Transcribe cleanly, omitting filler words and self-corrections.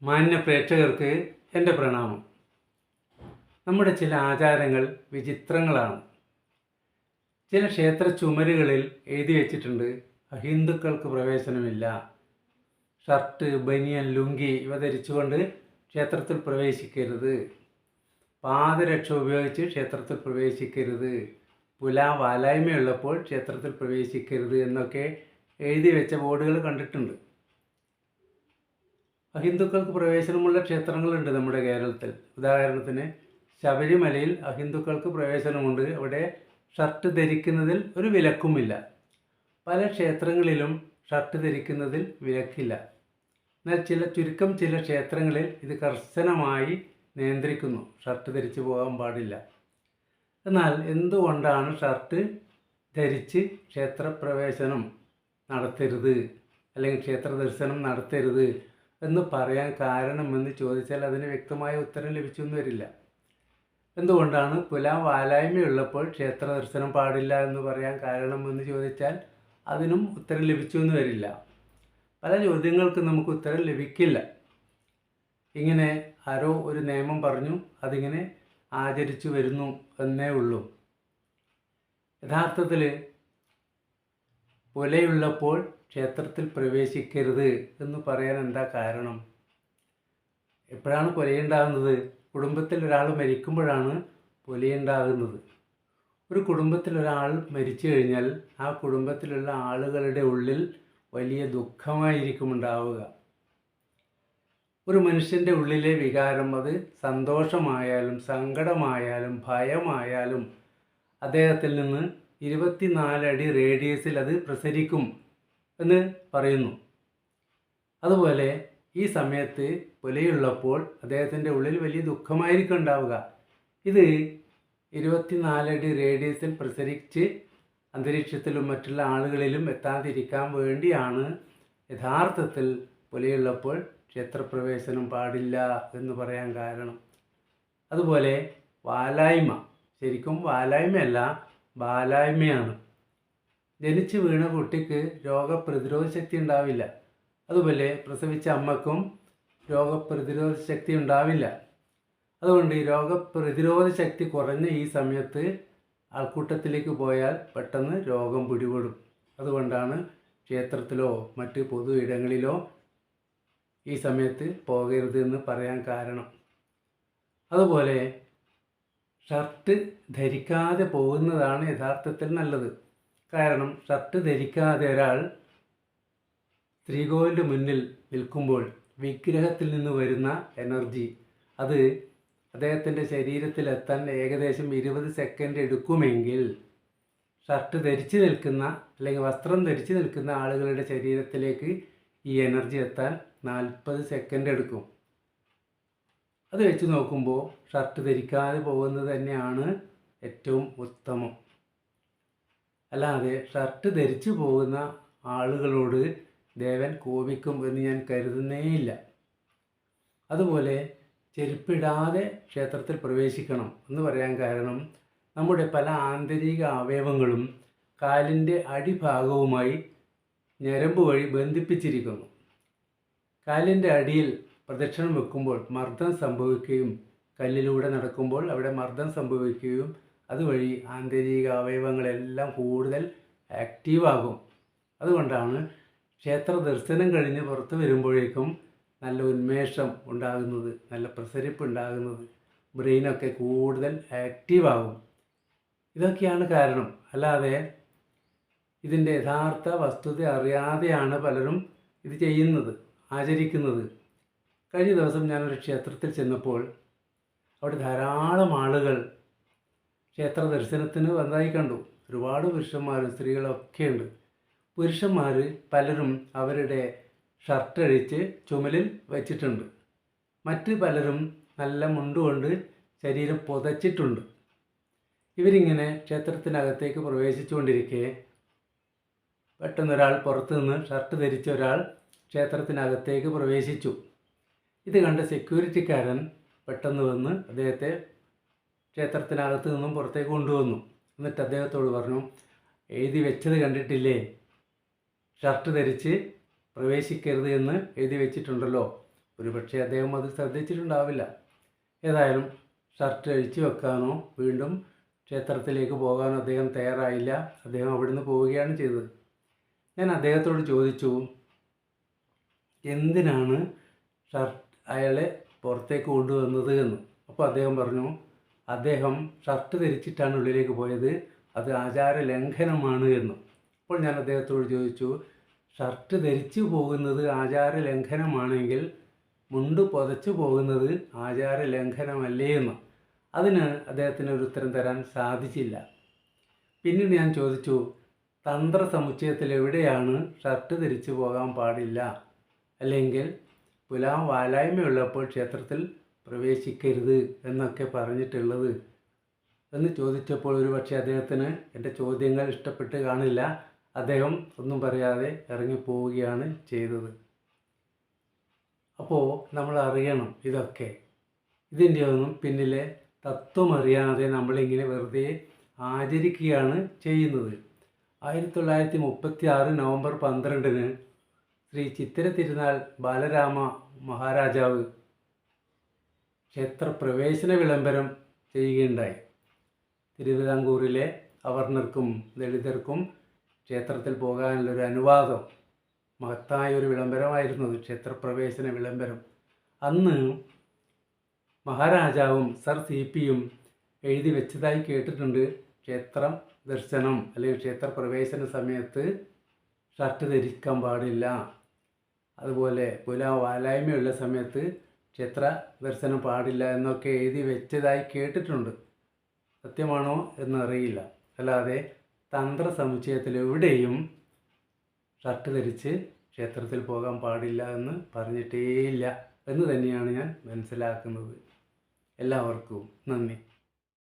മാന്യ പ്രേക്ഷകർക്ക് എൻ്റെ പ്രണാമം. നമ്മുടെ ചില ആചാരങ്ങൾ വിചിത്രങ്ങളാണ്. ചില ക്ഷേത്ര ചുമരുകളിൽ എഴുതി വച്ചിട്ടുണ്ട്, അഹിന്ദുക്കൾക്ക് പ്രവേശനമില്ല. ഷർട്ട്, ബനിയൻ, ലുങ്കി ഇവ ധരിച്ചുകൊണ്ട് ക്ഷേത്രത്തിൽ പ്രവേശിക്കരുത്. പാദരക്ഷ ഉപയോഗിച്ച് ക്ഷേത്രത്തിൽ പ്രവേശിക്കരുത്. വാലായ്മയുള്ളപ്പോൾ ക്ഷേത്രത്തിൽ പ്രവേശിക്കരുത് എന്നൊക്കെ എഴുതി വെച്ച ബോർഡുകൾ കണ്ടിട്ടുണ്ട്. അഹിന്ദുക്കൾക്ക് പ്രവേശനമുള്ള ക്ഷേത്രങ്ങളുണ്ട് നമ്മുടെ കേരളത്തിൽ. ഉദാഹരണത്തിന് ശബരിമലയിൽ അഹിന്ദുക്കൾക്ക് പ്രവേശനമുണ്ട്. അവിടെ ഷർട്ട് ധരിക്കുന്നതിൽ ഒരു വിലക്കുമില്ല. പല ക്ഷേത്രങ്ങളിലും ഷർട്ട് ധരിക്കുന്നതിൽ വിലക്കില്ല. എന്നാൽ ചുരുക്കം ചില ക്ഷേത്രങ്ങളിൽ ഇത് കർശനമായി നിയന്ത്രിക്കുന്നു. ഷർട്ട് ധരിച്ചു പോകാൻ പാടില്ല. എന്നാൽ എന്തുകൊണ്ടാണ് ഷർട്ട് ധരിച്ച് ക്ഷേത്രപ്രവേശനം നടത്തരുത് അല്ലെങ്കിൽ ക്ഷേത്ര ദർശനം നടത്തരുത് എന്ന് പറയാൻ കാരണമെന്ന് ചോദിച്ചാൽ അതിന് വ്യക്തമായ ഉത്തരം ലഭിച്ചെന്ന് വരില്ല. എന്തുകൊണ്ടാണ് വാലായ്മയുള്ളപ്പോൾ ക്ഷേത്ര ദർശനം പാടില്ല എന്ന് പറയാൻ കാരണമെന്ന് ചോദിച്ചാൽ അതിനും ഉത്തരം ലഭിച്ചെന്ന് വരില്ല. പല ചോദ്യങ്ങൾക്ക് നമുക്ക് ഉത്തരം ലഭിക്കില്ല. ഇങ്ങനെ ആരോ ഒരു നിയമം പറഞ്ഞു, അതിങ്ങനെ ആചരിച്ചു വരുന്നു എന്നേ ഉള്ളൂ. യഥാർത്ഥത്തിൽ പുലയുള്ളപ്പോൾ ക്ഷേത്രത്തിൽ പ്രവേശിക്കരുത് എന്ന് പറയാൻ എന്താ കാരണം? എപ്പോഴാണ് പുലയുണ്ടാകുന്നത്? കുടുംബത്തിൽ ഒരാൾ മരിക്കുമ്പോഴാണ് പുലയുണ്ടാകുന്നത്. ഒരു കുടുംബത്തിൽ ഒരാൾ മരിച്ചു കഴിഞ്ഞാൽ ആ കുടുംബത്തിലുള്ള ആളുകളുടെ ഉള്ളിൽ വലിയ ദുഃഖമായിരിക്കും ഉണ്ടാവുക. ഒരു മനുഷ്യൻ്റെ ഉള്ളിലെ വികാരം, അത് സന്തോഷമായാലും സങ്കടമായാലും ഭയമായാലും അദ്ദേഹത്തിൽ നിന്ന് 24 അടി റേഡിയസിൽ അത് പ്രസരിക്കും എന്ന് പറയുന്നു. അതുപോലെ ഈ സമയത്ത് പുലയുള്ളപ്പോൾ അദ്ദേഹത്തിൻ്റെ ഉള്ളിൽ വലിയ ദുഃഖമായിരിക്കും ഉണ്ടാവുക. ഇത് 24 അടി റേഡിയസിൽ പ്രസരിച്ച് അന്തരീക്ഷത്തിലും മറ്റുള്ള ആളുകളിലും എത്താതിരിക്കാൻ വേണ്ടിയാണ് യഥാർത്ഥത്തിൽ പുലയുള്ളപ്പോൾ ക്ഷേത്രപ്രവേശനം പാടില്ല എന്ന് പറയാൻ കാരണം. അതുപോലെ വാലായ്മ, ശരിക്കും വാലായ്മയല്ല, ബാലായ്മയാണ്. ജനിച്ചു വീണ കുട്ടിക്ക് രോഗപ്രതിരോധ ശക്തി ഉണ്ടാവില്ല. അതുപോലെ പ്രസവിച്ച അമ്മക്കും രോഗപ്രതിരോധ ശക്തി ഉണ്ടാവില്ല. അതുകൊണ്ട് ഈ രോഗപ്രതിരോധ ശക്തി കുറഞ്ഞ ഈ സമയത്ത് ആൾക്കൂട്ടത്തിലേക്ക് പോയാൽ പെട്ടെന്ന് രോഗം പിടിപെടും. അതുകൊണ്ടാണ് ക്ഷേത്രത്തിലോ മറ്റ് പൊതു ഇടങ്ങളിലോ ഈ സമയത്ത് പോകരുത് എന്ന് പറയാൻ കാരണം. അതുപോലെ ഷർട്ട് ധരിക്കാതെ പോകുന്നതാണ് യഥാർത്ഥത്തിൽ നല്ലത്. കാരണം ഷർട്ട് ധരിക്കാതെ ഒരാൾ ശ്രീകോവിലിൻ്റെ മുന്നിൽ നിൽക്കുമ്പോൾ വിഗ്രഹത്തിൽ നിന്ന് വരുന്ന എനർജി അത് അദ്ദേഹത്തിൻ്റെ ശരീരത്തിലെത്താൻ ഏകദേശം 20 സെക്കൻഡ് എടുക്കുമെങ്കിൽ ഷർട്ട് ധരിച്ച് നിൽക്കുന്ന അല്ലെങ്കിൽ വസ്ത്രം ധരിച്ച് നിൽക്കുന്ന ആളുകളുടെ ശരീരത്തിലേക്ക് ഈ എനർജി എത്താൻ 40 സെക്കൻഡ് എടുക്കും. അത് വെച്ച് നോക്കുമ്പോൾ ഷർട്ട് ധരിക്കാതെ പോകുന്നത് തന്നെയാണ് ഏറ്റവും ഉത്തമം. അല്ലാതെ ഷർട്ട് ധരിച്ചു പോകുന്ന ആളുകളോട് ദേവൻ കോപിക്കും എന്ന് ഞാൻ കരുതുന്നേയില്ല. അതുപോലെ ചെരുപ്പിടാതെ ക്ഷേത്രത്തിൽ പ്രവേശിക്കണം എന്ന് പറയാൻ കാരണം നമ്മുടെ പല ആന്തരിക അവയവങ്ങളും കാലിൻ്റെ അടിഭാഗവുമായി ഞരമ്പ് വഴി ബന്ധിപ്പിച്ചിരിക്കുന്നു. കാലിൻ്റെ അടിയിൽ പ്രദക്ഷിണം വെക്കുമ്പോൾ മർദ്ദം സംഭവിക്കുകയും കല്ലിലൂടെ നടക്കുമ്പോൾ അവിടെ മർദ്ദം സംഭവിക്കുകയും അതുവഴി ആന്തരിക അവയവങ്ങളെല്ലാം കൂടുതൽ ആക്റ്റീവാകും. അതുകൊണ്ടാണ് ക്ഷേത്ര ദർശനം കഴിഞ്ഞ് പുറത്ത് വരുമ്പോഴേക്കും നല്ല ഉന്മേഷം ഉണ്ടാകുന്നത്, നല്ല പ്രസരിപ്പ് ഉണ്ടാകുന്നത്, ബ്രെയിനൊക്കെ കൂടുതൽ ആക്റ്റീവാകും. ഇതൊക്കെയാണ് കാരണം. അല്ലാതെ ഇതിൻ്റെ യഥാർത്ഥ വസ്തുത അറിയാതെയാണ് പലരും ഇത് ചെയ്യുന്നത്, ആചരിക്കുന്നത്. കഴിഞ്ഞ ദിവസം ഞാനൊരു ക്ഷേത്രത്തിൽ ചെന്നപ്പോൾ അവിടെ ധാരാളം ആളുകൾ ക്ഷേത്ര ദർശനത്തിന് വന്നതായി കണ്ടു. ഒരുപാട് പുരുഷന്മാരും സ്ത്രീകളൊക്കെ ഉണ്ട്. പുരുഷന്മാർ പലരും അവരുടെ ഷർട്ട് അഴിച്ച് ചുമലിൽ വച്ചിട്ടുണ്ട്. മറ്റ് പലരും നല്ല മുണ്ടുകൊണ്ട് ശരീരം പുതച്ചിട്ടുണ്ട്. ഇവരിങ്ങനെ ക്ഷേത്രത്തിനകത്തേക്ക് പ്രവേശിച്ചുകൊണ്ടിരിക്കെ പെട്ടെന്നൊരാൾ പുറത്തു നിന്ന് ഷർട്ട് ധരിച്ച ഒരാൾ ക്ഷേത്രത്തിനകത്തേക്ക് പ്രവേശിച്ചു. ഇത് കണ്ട സെക്യൂരിറ്റിക്കാരൻ പെട്ടെന്ന് വന്ന് അദ്ദേഹത്തെ ക്ഷേത്രത്തിനകത്ത് നിന്നും പുറത്തേക്ക് കൊണ്ടുവന്നു. എന്നിട്ട് അദ്ദേഹത്തോട് പറഞ്ഞു, എഴുതി വെച്ചത് കണ്ടിട്ടില്ലേ, ഷർട്ട് ധരിച്ച് പ്രവേശിക്കരുത് എന്ന് എഴുതി വെച്ചിട്ടുണ്ടല്ലോ, ഒരുപക്ഷെ അദ്ദേഹം അത് ശ്രദ്ധിച്ചിട്ടുണ്ടാവില്ല. ഏതായാലും ഷർട്ട് അഴിച്ചു വെക്കാനോ വീണ്ടും ക്ഷേത്രത്തിലേക്ക് പോകാനോ അദ്ദേഹം തയ്യാറായില്ല. അദ്ദേഹം അവിടുന്ന് പോവുകയാണ് ചെയ്തത്. ഞാൻ അദ്ദേഹത്തോട് ചോദിച്ചു, എന്തിനാണ് ഷർട്ട് അയാളെ പുറത്തേക്ക് കൊണ്ടുവന്നത് എന്ന്. അപ്പോൾ അദ്ദേഹം പറഞ്ഞു, അദ്ദേഹം ഷർട്ട് ധരിച്ചിട്ടാണ് ഉള്ളിലേക്ക് പോയത്, അത് ആചാര ലംഘനമാണ് എന്ന്. അപ്പോൾ ഞാൻ അദ്ദേഹത്തോട് ചോദിച്ചു, ഷർട്ട് ധരിച്ചു പോകുന്നത് ആചാര ലംഘനമാണെങ്കിൽ മുണ്ട് പുതച്ചു പോകുന്നത് ആചാര ലംഘനമല്ലേ എന്ന്. അതിന് അദ്ദേഹത്തിന് ഒരു ഉത്തരം തരാൻ സാധിച്ചില്ല. പിന്നീട് ഞാൻ ചോദിച്ചു, തന്ത്ര സമുച്ചയത്തിൽ എവിടെയാണ് ഷർട്ട് ധരിച്ചു പോകാൻ പാടില്ല, അല്ലെങ്കിൽ പുലാം വാലായ്മയുള്ളപ്പോൾ ക്ഷേത്രത്തിൽ പ്രവേശിക്കരുത് എന്നൊക്കെ പറഞ്ഞിട്ടുള്ളത് എന്ന് ചോദിച്ചപ്പോൾ ഒരുപക്ഷെ അദ്ദേഹത്തിന് എൻ്റെ ചോദ്യങ്ങൾ ഇഷ്ടപ്പെട്ട് കാണില്ല. അദ്ദേഹം ഒന്നും പറയാതെ ഇറങ്ങിപ്പോവുകയാണ് ചെയ്തത്. അപ്പോൾ നമ്മൾ അറിയണം ഇതൊക്കെ. ഇതിൻ്റെ ഒന്നും പിന്നിലെ തത്വം അറിയാതെ നമ്മളിങ്ങനെ വെറുതെ ആചരിക്കുകയാണ് ചെയ്യുന്നത്. 1936 നവംബർ 12 ശ്രീ ചിത്തിര തിരുനാൾ ബാലരാമ മഹാരാജാവ് ക്ഷേത്രപ്രവേശന വിളംബരം ചെയ്യുകയുണ്ടായി. തിരുവിതാംകൂറിലെ അവർണർക്കും ദളിതർക്കും ക്ഷേത്രത്തിൽ പോകാനുള്ളൊരു അനുവാദം, മഹത്തായൊരു വിളംബരമായിരുന്നു ക്ഷേത്രപ്രവേശന വിളംബരം. അന്ന് മഹാരാജാവും സർ CPയും എഴുതി വെച്ചതായി കേട്ടിട്ടുണ്ട്, ക്ഷേത്രം ദർശനം അല്ലെങ്കിൽ ക്ഷേത്രപ്രവേശന സമയത്ത് ഷർട്ട് ധരിക്കാൻ പാടില്ല, അതുപോലെ വാലായ്മയുള്ള സമയത്ത് ക്ഷേത്ര ദർശനം പാടില്ല എന്നൊക്കെ എഴുതി വെച്ചതായി കേട്ടിട്ടുണ്ട്. സത്യമാണോ എന്നറിയില്ല. അല്ലാതെ തന്ത്ര സമുച്ചയത്തിൽ എവിടെയും ഷർട്ട് ധരിച്ച് ക്ഷേത്രത്തിൽ പോകാൻ പാടില്ല എന്ന് പറഞ്ഞിട്ടേയില്ല എന്ന് തന്നെയാണ് ഞാൻ മനസ്സിലാക്കുന്നത്. എല്ലാവർക്കും നന്ദി.